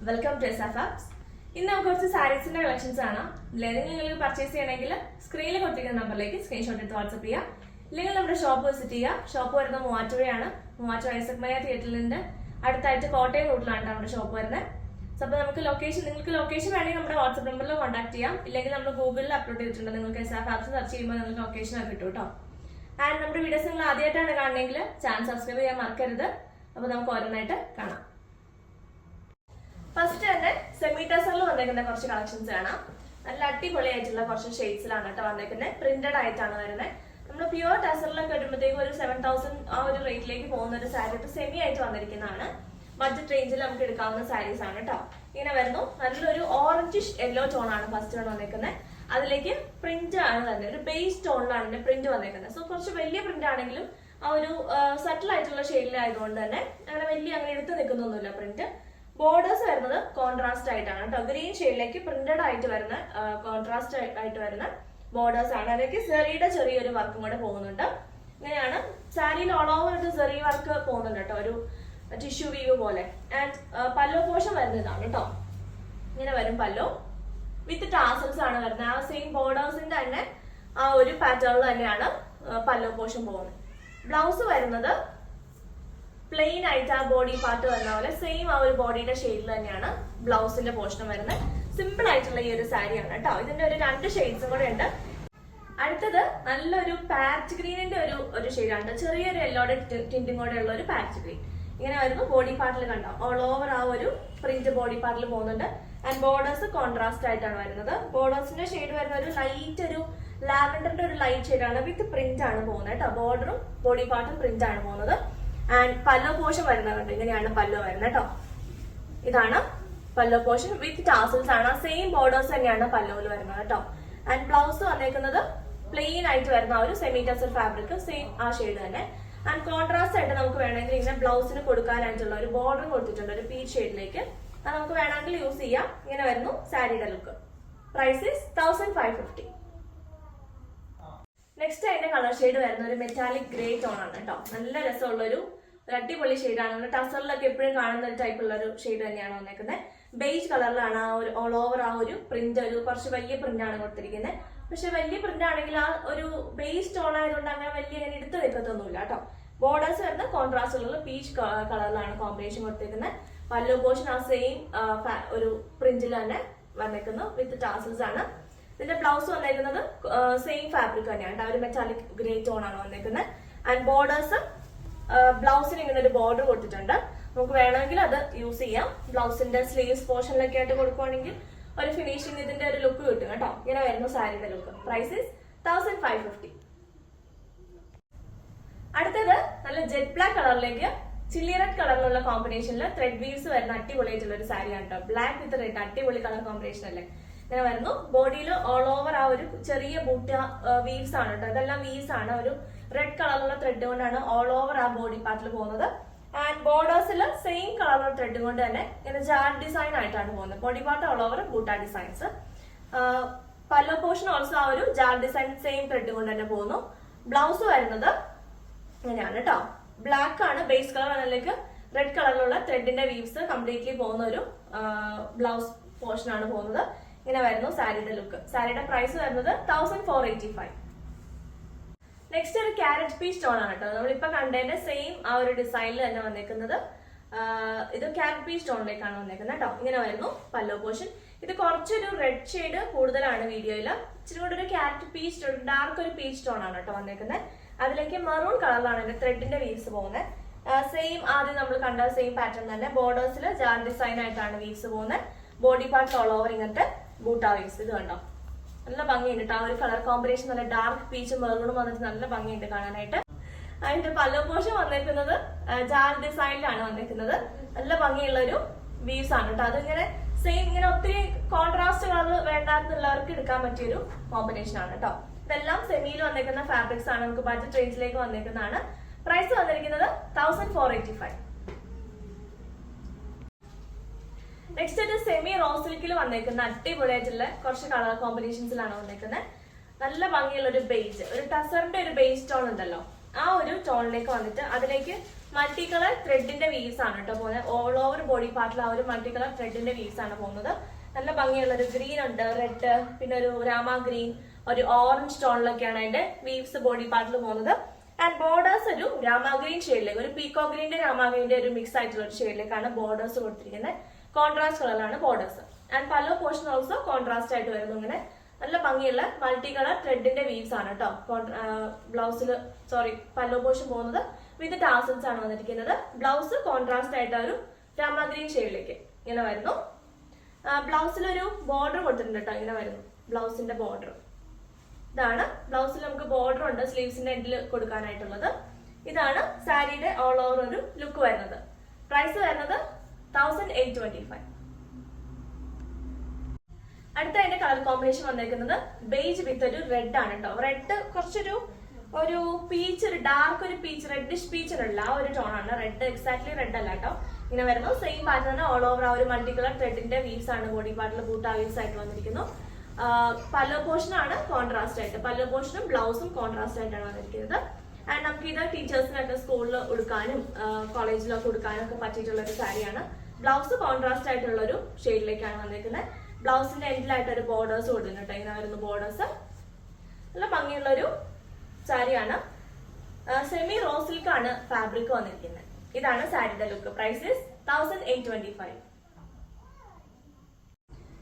Welcome to SFAPS. ഇന്ന് നമുക്ക് കുറച്ച് സാരീസിന്റെ കളക്ഷൻസ് ആണ്. ഇതിലേതെങ്കിലും നിങ്ങൾക്ക് പർച്ചേസ് ചെയ്യണമെങ്കിൽ സ്ക്രീനിൽ കൊടുത്തിരിക്കുന്ന നമ്പറിലേക്ക് സ്ക്രീൻഷോട്ട് എടുത്ത് വാട്സ്ആപ്പ് ചെയ്യുക. ഇല്ലെങ്കിൽ നമ്മുടെ ഷോപ്പ് വിസിറ്റ് ചെയ്യുക. ഷോപ്പ് വരുന്നത് മൂവാറ്റുപുഴയാണ്. മൂവാറ്റുപുഴ ഐസക് തിയേറ്ററിന്റെ അടുത്തായിട്ട് കോട്ടയം റൂട്ടിലാണ് നമ്മുടെ ഷോപ്പ് വരുന്നത്. സോ അപ്പോൾ നിങ്ങൾക്ക് ലൊക്കേഷൻ വേണമെങ്കിൽ നമ്മുടെ വാട്സ്ആപ്പ് നമ്പറിൽ കോൺടാക്ട് ചെയ്യാം. ഇല്ലെങ്കിൽ നമ്മൾ ഗൂഗിളിൽ അപ്ലോഡ് ചെയ്തിട്ടുണ്ട്. നിങ്ങൾക്ക് SFAPS സെർച്ച് ചെയ്യുമ്പോൾ നിങ്ങൾക്ക് ലൊക്കേഷൻ ഒക്കെ കിട്ടും കേട്ടോ. ആൻഡ് നമ്മുടെ വീഡിയോസ് നിങ്ങൾ ആദ്യമായിട്ടാണ് കാണണമെങ്കിൽ ചാനൽ സബ്സ്ക്രൈബ് ചെയ്യാൻ മറക്കരുത്. അപ്പോൾ നമുക്ക് ഓരോന്നായിട്ട് കാണാം. ഫസ്റ്റ് തന്നെ സെമി ടസറിൽ വന്നേക്കുന്ന കുറച്ച് കളക്ഷൻസ് കാണാം. നല്ല അടിപൊളിയായിട്ടുള്ള കുറച്ച് ഷെയ്ഡ്സിലാണ് കേട്ടോ വന്നേക്കുന്നത്. പ്രിന്റഡ് ആയിട്ടാണ് വരുന്നത്. നമ്മൾ പ്യുവർ ടസറിലൊക്കെ വരുമ്പോഴത്തേക്കും ഒരു 7000 ആ ഒരു റേറ്റിലേക്ക് പോകുന്ന ഒരു സാരി സെമി ആയിട്ട് വന്നിരിക്കുന്നതാണ്. ബഡ്ജറ്റ് റേഞ്ചിൽ നമുക്ക് എടുക്കാവുന്ന സാരീസ് ആണ് കേട്ടോ. ഇങ്ങനെ വരുന്നു. നല്ലൊരു ഓറഞ്ചിഷ് യെല്ലോ ടോൺ ആണ് ഫസ്റ്റ് വൺ വന്നേക്കുന്നത്. അതിലേക്ക് പ്രിന്റ് ആണ് തന്നെ ഒരു ബേസ് ടോണിലാണ് പ്രിന്റ് വന്നേക്കുന്നത്. സോ കുറച്ച് വലിയ പ്രിന്റ് ആണെങ്കിലും ആ ഒരു സട്ടിൽ ആയിട്ടുള്ള ഷെയ്ഡിലായതുകൊണ്ട് തന്നെ അങ്ങനെ എടുത്ത് നിൽക്കുന്നൊന്നുമില്ല പ്രിന്റ്. ബോർഡേഴ്സ് വരുന്നത് കോൺട്രാസ്റ്റ് ആയിട്ടാണ് കേട്ടോ. ഗ്രീൻ ഷെയ്ഡിലേക്ക് പ്രിന്റഡ് ആയിട്ട് വരുന്ന കോൺട്രാസ്റ്റ് ആയിട്ട് വരുന്ന ബോർഡേഴ്സ് ആണ്. അതിലേക്ക് സെറിയുടെ ചെറിയൊരു വർക്കും കൂടെ പോകുന്നുണ്ട്. ഇങ്ങനെയാണ് സാരിയിൽ ഓൾ ഓവർ ഒരു സെറി വർക്ക് പോകുന്നുണ്ട് കേട്ടോ, ഒരു ടിഷ്യൂ വീവ് പോലെ. ആൻഡ് പല്ലോ പോർഷൻ വരുന്നതാണ് കേട്ടോ. ഇങ്ങനെ വരും പല്ലോ വിത്ത് ടാസൽസ് ആണ് വരുന്നത്. ആ സെയിം ബോർഡേഴ്സിന്റെ തന്നെ ആ ഒരു പാറ്റേണിൽ തന്നെയാണ് പല്ലോ പോർഷൻ പോകുന്നത്. ബ്ലൗസ് വരുന്നത് പ്ലെയിൻ ആയിട്ട് ആ ബോഡി പാർട്ട് വരുന്ന പോലെ സെയിം ആ ഒരു ബോഡിയുടെ ഷെയ്ഡിൽ തന്നെയാണ് ബ്ലൗസിന്റെ പോർഷൻ വരുന്നത്. സിമ്പിൾ ആയിട്ടുള്ള ഈ ഒരു സാരിയാണ് കേട്ടോ. ഇതിന്റെ ഒരു 2 ഷെയ്ഡ്സും കൂടെ ഉണ്ട്. അടുത്തത് നല്ലൊരു പാച്ച് ഗ്രീനിന്റെ ഒരു ഷെയ്ഡാണ്. ചെറിയൊരു യെല്ലോയുടെ ടിന്റും കൂടെ ഉള്ള ഒരു പാച്ച് ഗ്രീൻ. ഇങ്ങനെ വരുമ്പോൾ ബോഡി പാർട്ടിൽ കണ്ടോ ഓൾ ഓവർ ആ ഒരു പ്രിന്റ് ബോഡി പാർട്ടിൽ പോകുന്നുണ്ട്. ആൻഡ് ബോർഡേഴ്സ് കോൺട്രാസ്റ്റ് ആയിട്ടാണ് വരുന്നത്. ബോർഡേഴ്സിന്റെ ഷെയ്ഡ് വരുന്ന ഒരു ലൈറ്റ് ഒരു ലാവൻഡറിന്റെ ഒരു ലൈറ്റ് ഷെയ്ഡാണ്. വിത്ത് പ്രിന്റ് ആണ് പോകുന്നത് കേട്ടോ. ബോർഡറും ബോഡി പാർട്ടും പ്രിന്റ് ആണ് പോകുന്നത്. ആൻഡ് പല്ലോ പോർഷൻ വരുന്നുണ്ട്. ഇങ്ങനെയാണ് പല്ലോ വരുന്നത് കേട്ടോ. ഇതാണ് പല്ലോ പോർഷൻ വിത്ത് ടാസൽസ് ആണ്. സെയിം ബോർഡേഴ്സ് തന്നെയാണ് പല്ലോയിൽ വരുന്നത് കേട്ടോ. ആൻഡ് ബ്ലൗസ് വന്നേക്കുന്നത് പ്ലെയിൻ ആയിട്ട് വരുന്ന ഒരു സെമി ടസർ ഫാബ്രിക് സെയിം ആ ഷെയ്ഡ് തന്നെ. ആൻഡ് കോൺട്രാസ്റ്റ് ആയിട്ട് നമുക്ക് വേണമെങ്കിൽ ഇങ്ങനെ ബ്ലൗസിന് കൊടുക്കാനായിട്ടുള്ള ഒരു ബോർഡർ കൊടുത്തിട്ടുണ്ട് ഒരു പീച്ച് ഷെയ്ഡിലേക്ക്. അത് നമുക്ക് വേണമെങ്കിൽ യൂസ് ചെയ്യാം. ഇങ്ങനെ വരുന്നു സാരിയുടെ ലുക്ക്. Price is 1550. നെക്സ്റ്റ് അതിന്റെ കളർ ഷെയ്ഡ് വരുന്ന ഒരു മെറ്റാലിക് ഗ്രേ ടോൺ ആണ് കേട്ടോ. നല്ല രസമുള്ള ഒരു അടിപൊളി ഷെയ്ഡാണ്. നമ്മൾ ടസറിലൊക്കെ എപ്പോഴും കാണുന്ന ഒരു ടൈപ്പുള്ള ഒരു ഷെയ്ഡ് തന്നെയാണ് വന്നേക്കുന്നത്. ബേജ് കളറിലാണ് ആ ഒരു ഓൾ ഓവർ ആ ഒരു പ്രിന്റ്. ഒരു കുറച്ച് വലിയ പ്രിന്റ് ആണ് കൊടുത്തിരിക്കുന്നത്. പക്ഷെ വലിയ പ്രിന്റ് ആണെങ്കിൽ ആ ഒരു ബേസ് ടോൺ ആയതുകൊണ്ട് അങ്ങനെ അങ്ങനെ എടുത്ത് നിൽക്കത്തൊന്നുമില്ല കേട്ടോ. ബോർഡേഴ്സ് വരുന്ന കോൺട്രാസ്റ്റ് ഉള്ള പീച്ച് കളറിലാണ് കോമ്പിനേഷൻ കൊടുത്തിരിക്കുന്നത്. പല്ലോ പോർഷൻ ആ സെയിം ഒരു പ്രിന്റിൽ തന്നെ വന്നേക്കുന്നു വിത്ത് ടാസൽസ് ആണ്. ഇതിന്റെ ബ്ലൗസ് വന്നേക്കുന്നത് സെയിം ഫാബ്രിക് തന്നെയാണ്. ആ ഒരു മെറ്റാലിക് ഗ്രേ ടോൺ ആണ് വന്നേക്കുന്നത്. ആൻഡ് ബോർഡേഴ്സ് ബ്ലൗസിന് ഇങ്ങനെ ഒരു ബോർഡർ കൊടുത്തിട്ടുണ്ട്. നമുക്ക് വേണമെങ്കിൽ അത് യൂസ് ചെയ്യാം. ബ്ലൗസിന്റെ സ്ലീവ്സ് പോർഷനിലൊക്കെ ആയിട്ട് കൊടുക്കുവാണെങ്കിൽ ഒരു ഫിനിഷിംഗ് ഇതിന്റെ ഒരു ലുക്ക് കിട്ടും കേട്ടോ. ഇങ്ങനെ വരുന്നു സാരിയുടെ ലുക്ക്. Price is 1550. അടുത്തത് നല്ല ജെറ്റ് ബ്ലാക്ക് കളറിലേക്ക് ചില്ലി റെഡ് കളറിലുള്ള കോമ്പിനേഷനിൽ ത്രെഡ് വീവ്സ് വരുന്ന അടിപൊളിയായിട്ടുള്ള ഒരു സാരിയാണ് കേട്ടോ. ബ്ലാക്ക് വിത്ത് റെഡ് അടിപൊളി കളർ കോമ്പിനേഷൻ അല്ലേ. ഇങ്ങനെ വരുന്നു. ബോഡിയിൽ ഓൾ ഓവർ ആ ഒരു ചെറിയ ബൂട്ട വീവ്സ് ആണ് കേട്ടോ. ഇതെല്ലാം വീവ്സ് ആണ്. ഒരു റെഡ് കളറിലുള്ള ത്രെഡ് കൊണ്ടാണ് ഓൾ ഓവർ ആ ബോഡി പാർട്ടിൽ പോകുന്നത്. ആൻഡ് ബോർഡേഴ്സിൽ സെയിം കളറുള്ള ത്രെഡ് കൊണ്ട് തന്നെ ഇങ്ങനെ ജാർ ഡിസൈൻ ആയിട്ടാണ് പോകുന്നത്. ബോഡി പാർട്ട് ഓൾ ഓവർ ബൂട്ട ഡിസൈൻസ്. പല്ലോ പോർഷൻ ഓൾസോ ആ ഒരു ജാർ ഡിസൈൻ സെയിം ത്രെഡ് കൊണ്ട് തന്നെ പോകുന്നു. ബ്ലൗസ് വരുന്നത് ഇങ്ങനെയാണ് കേട്ടോ. ബ്ലാക്ക് ആണ് ബേസ് കളർ. അതിലേക്ക് റെഡ് കളറിലുള്ള ത്രെഡിന്റെ വീവ്സ് കംപ്ലീറ്റ്ലി പോകുന്ന ഒരു ബ്ലൗസ് പോർഷൻ ആണ് പോകുന്നത്. ഇങ്ങനെ വരുന്നു സാരിയുടെ ലുക്ക്. സാരിയുടെ പ്രൈസ് വരുന്നത് 1485. നെക്സ്റ്റ് ഒരു ക്യാരറ്റ് പീസ് സ്റ്റോൺ ആണ് കേട്ടോ. നമ്മളിപ്പോ കണ്ടതിന്റെ സെയിം ആ ഒരു ഡിസൈനിൽ തന്നെ വന്നേക്കുന്നത്. ഇത് ക്യാരറ്റ് പീസ് സ്റ്റോണിലേക്കാണ് വന്നേക്കുന്നത് കേട്ടോ. ഇങ്ങനെ വരുന്നു പല്ലോ പോർഷൻ. ഇത് കുറച്ചൊരു റെഡ് ഷെയ്ഡ് കൂടുതലാണ് വീഡിയോയില്. ഇച്ചിരി കൂടെ ഒരു ക്യാരറ്റ് പീസ് സ്റ്റോൺ ഡാർക്ക് ഒരു പീസ് സ്റ്റോൺ ആണ് കേട്ടോ വന്നേക്കുന്നത്. അതിലേക്ക് മെറൂൺ കളറിലാണ് എന്റെ ത്രെഡിന്റെ വീവ്സ് പോകുന്നത്. സെയിം ആദ്യം നമ്മൾ കണ്ട സെയിം പാറ്റേൺ തന്നെ. ബോർഡേഴ്സിൽ ജാർ ഡിസൈൻ ആയിട്ടാണ് വീവ്സ് പോകുന്നത്. ബോഡി പാർട്ട് ഓൾ ഓവർ ഇങ്ങനത്തെ ബൂട്ട വീവ്സ്. ഇത് കണ്ടോ നല്ല ഭംഗിയുണ്ട് കേട്ടോ. ആ ഒരു കളർ കോമ്പിനേഷൻ നല്ല ഡാർക്ക് പീച്ചും മെറൂണും വന്നിട്ട് നല്ല ഭംഗിയുണ്ട് കാണാനായിട്ട്. അതിന്റെ പല്ലോ പോർഷൻ വന്നേക്കുന്നത് ജാർ ഡിസൈനിലാണ് വന്നേക്കുന്നത്. നല്ല ഭംഗിയുള്ള ഒരു വീവ്സ് ആണ് കേട്ടോ. അതിങ്ങനെ സെയിം ഇങ്ങനെ ഒത്തിരി കോൺട്രാസ്റ്റ് കളർ വേണ്ടാന്നുള്ളവർക്ക് എടുക്കാൻ പറ്റിയൊരു കോമ്പിനേഷൻ ആണ് കേട്ടോ. ഇതെല്ലാം സെമിയിൽ വന്നേക്കുന്ന ഫാബ്രിക്സ് ആണ്. നമുക്ക് ബഡ്ജറ്റ് റേഞ്ചിലേക്ക് വന്നേക്കുന്നതാണ്. പ്രൈസ് വന്നിരിക്കുന്നത് 1485. നെക്സ്റ്റ് ഒരു സെമി റോസ് സിൽക്കിൽ വന്നേക്കുന്ന അടിപൊളിയായിട്ടുള്ള കുറച്ച് കളർ കോമ്പിനേഷൻസിലാണ് വന്നേക്കുന്നത്. നല്ല ഭംഗിയുള്ള ഒരു ബേജ്, ഒരു ടസറിന്റെ ഒരു ബേസ് ടോൺ ഉണ്ടല്ലോ, ആ ഒരു ടോണിലേക്ക് വന്നിട്ട് അതിലേക്ക് മൾട്ടി കളർ ത്രെഡിന്റെ വീവ്സ് ആണ് കേട്ടോ പോകുന്നത്. ഓൾ ഓവർ ബോഡി പാർട്ടിൽ ആ ഒരു മൾട്ടി കളർ ത്രെഡിന്റെ വീവ്സ് ആണ് പോകുന്നത്. നല്ല ഭംഗിയുള്ള ഒരു ഗ്രീൻ ഉണ്ട്, റെഡ്, പിന്നെ ഒരു രാമ ഗ്രീൻ, ഒരു ഓറഞ്ച് ടോണിലൊക്കെയാണ് അതിന്റെ വീവ്സ് ബോഡി പാർട്ടിൽ പോകുന്നത്. ആൻഡ് ബോർഡേഴ്സ് ഒരു രാമ ഗ്രീൻ ഷെയ്ഡിലേക്ക്, ഒരു പീക്കോ ഗ്രീന്റെ രാമ ഗ്രീന്റെ ഒരു മിക്സ് ആയിട്ടുള്ള ഒരു ഷെയ്ഡിലേക്കാണ് ബോർഡേഴ്സ് കൊടുത്തിരിക്കുന്നത്. കോൺട്രാസ്റ്റ് കളറിലാണ് borders. And pallu portion also contrast ആയിട്ട് വരുന്നു. ഇങ്ങനെ നല്ല ഭംഗിയുള്ള മൾട്ടി കളർ ത്രെഡിന്റെ വീവ്സ് ആണ് കേട്ടോ ബ്ലൗസിൽ, പല്ലോ പോർഷൻ പോകുന്നത് വിത്ത് ടാസൽസ് ആണ് വന്നിരിക്കുന്നത്. ബ്ലൗസ് കോൺട്രാസ്റ്റ് ആയിട്ട് ഒരു രാമ ഗ്രീൻ ഷെയ്ഡിലേക്ക് ഇങ്ങനെ വരുന്നു. ബ്ലൗസിലൊരു ബോർഡർ കൊടുത്തിട്ടുണ്ട് കേട്ടോ, ഇങ്ങനെ വരുന്നു ബ്ലൗസിന്റെ ബോർഡർ. ഇതാണ് ബ്ലൗസിൽ നമുക്ക് ബോർഡർ ഉണ്ട് സ്ലീവ്സിന്റെ എൻഡിൽ കൊടുക്കാനായിട്ടുള്ളത്. ഇതാണ് സാരിയുടെ ഓൾ ഓവർ ഒരു ലുക്ക് വരുന്നത്. പ്രൈസ് വരുന്നത് 1825. അടുത്ത അതിന്റെ കളർ കോമ്പിനേഷൻ വന്നിരിക്കുന്നത് ബേജ് വിത്ത് ഒരു റെഡ് ആണ് കേട്ടോ. റെഡ് കുറച്ചൊരു പീച്ച്, ഒരു ഡാർക്ക് ഒരു പീച്ച്, റെഡിഷ് പീച്ച് ഉള്ള ആ ഒരു ടോണാണ്. റെഡ് എക്സാക്ട്ലി റെഡ് അല്ല കേട്ടോ. ഇങ്ങനെ വരുന്നു. സെയിം പാറ്റേൺ ഓൾ ഓവർ ആ ഒരു മൾട്ടി കളർ ത്രെഡിന്റെ വീവ്സ് ആണ് ബോഡി പാർട്ടിൽ ബൂട്ടാ വീവ്സ് ആയിട്ട് വന്നിരിക്കുന്നു. പല്ലോ പോർഷൻ ആണ് കോൺട്രാസ്റ്റ് ആയിട്ട്, പല്ലോ പോർഷനും ബ്ലൗസും കോൺട്രാസ്റ്റ് ആയിട്ടാണ് വന്നിരിക്കുന്നത്. ആൻഡ് നമുക്ക് ഇത് ടീച്ചേഴ്സിനൊക്കെ സ്കൂളിൽ ഉടുക്കാനും കോളേജിലൊക്കെ ഉടുക്കാനും ഒക്കെ പറ്റിയിട്ടുള്ള ഒരു സാരിയാണ്. ബ്ലൗസ് കോൺട്രാസ്റ്റ് ആയിട്ടുള്ള ഒരു ഷെയ്ഡിലേക്കാണ് വന്നിരിക്കുന്നത്. ബ്ലൗസിന്റെ എൻഡിലായിട്ട് ഒരു ബോർഡേഴ്സ് കൊടുക്കുന്നുണ്ട്. ഇങ്ങനെ വരുന്നു ബോർഡേഴ്സ്. നല്ല ഭംഗിയുള്ള ഒരു സാരിയാണ്. സെമി റോ സിൽക്ക് ആണ് ഫാബ്രിക് വന്നിരിക്കുന്നത്. ഇതാണ് സാരിയുടെ look. Price 1825.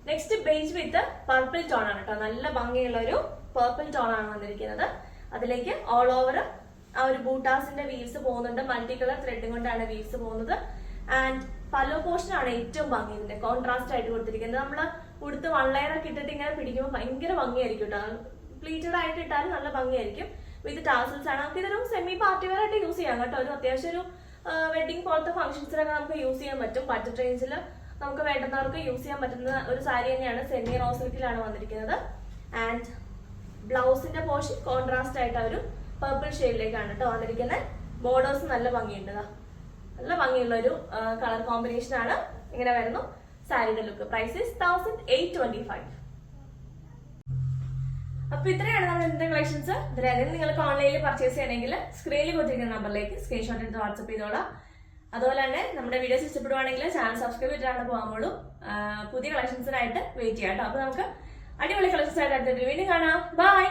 Next beige with purple tone ആണ് കേട്ടോ. നല്ല ഭംഗിയുള്ള ഒരു പർപ്പിൾ ടോൺ ആണ് വന്നിരിക്കുന്നത്. അതിലേക്ക് ഓൾ ഓവർ ആ ഒരു ബൂട്ടാസിന്റെ വീവ്സ് പോകുന്നുണ്ട്. മൾട്ടി കളർ ത്രെഡ് കൊണ്ടാണ് വീവ്സ് പോകുന്നത്. ആൻഡ് പല്ലോ പോർഷൻ ആണ് ഏറ്റവും ഭംഗി, ഇതിന്റെ കോൺട്രാസ്റ്റ് ആയിട്ട് കൊടുത്തിരിക്കുന്നത്. നമ്മൾ ഉടുത്ത് 1 ലെയർ ഒക്കെ ഇട്ടിട്ട് ഇങ്ങനെ പിടിക്കുമ്പോൾ ഭയങ്കര ഭംഗിയായിരിക്കും കേട്ടോ. പ്ലീറ്റഡ് ആയിട്ട് ഇട്ടാലും നല്ല ഭംഗിയായിരിക്കും. വിത്ത് ടാസൽസ് ആണ്. നമുക്ക് ഇതൊരു സെമി പാർട്ടി വെയർ ആയിട്ട് യൂസ് ചെയ്യാം കേട്ടോ. ഒരു അത്യാവശ്യം ഒരു വെഡിങ് പോലത്തെ ഫംഗ്ഷൻസിലൊക്കെ നമുക്ക് യൂസ് ചെയ്യാൻ പറ്റും. ബഡ്ജറ്റ് റേഞ്ചിൽ നമുക്ക് വേണ്ടുന്നവർക്ക് യൂസ് ചെയ്യാൻ പറ്റുന്ന ഒരു സാരി തന്നെയാണ്. സെമി റോ സിൽക്കിലാണ് വന്നിരിക്കുന്നത്. ആൻഡ് ബ്ലൗസിന്റെ പോർഷൻ കോൺട്രാസ്റ്റ് ആയിട്ട് ഒരു പർപ്പിൾ ഷെയ്ഡിലേക്കാണ് കേട്ടോ വന്നിരിക്കുന്നത്. ബോർഡേഴ്സ് നല്ല ഭംഗിയുണ്ട്. നല്ല ഭംഗിയുള്ള ഒരു കളർ കോമ്പിനേഷൻ ആണ്. ഇങ്ങനെ വരുന്നു സാരിയുടെ ലുക്ക്. പ്രൈസ് 1825. അപ്പൊ ഇത്രയാണ് നമ്മുടെ ഇന്നത്തെ കളക്ഷൻസ്. ഇതിലേതെങ്കിലും നിങ്ങൾക്ക് ഓൺലൈനിൽ പർച്ചേസ് ചെയ്യണമെങ്കിൽ സ്ക്രീനിൽ കൊടുത്തിരിക്കുന്ന നമ്പറിലേക്ക് സ്ക്രീൻഷോട്ട് എടുത്ത് വാട്സ്ആപ്പ് ചെയ്തോളാം. അതുപോലെ തന്നെ നമ്മുടെ വീഡിയോസ് ഇഷ്ടപ്പെടുവാണെങ്കിൽ ചാനൽ സബ്സ്ക്രൈബ് ചെയ്തിട്ടാണ് പോകാമുള്ളൂ. പുതിയ കളക്ഷൻസിനായിട്ട് വെയിറ്റ് ചെയ്യാം കേട്ടോ. അപ്പൊ നമുക്ക് അടിപൊളി കളക്ഷൻസ് ആയിട്ട് അടുത്ത വീണ്ടും കാണാം. ബൈ.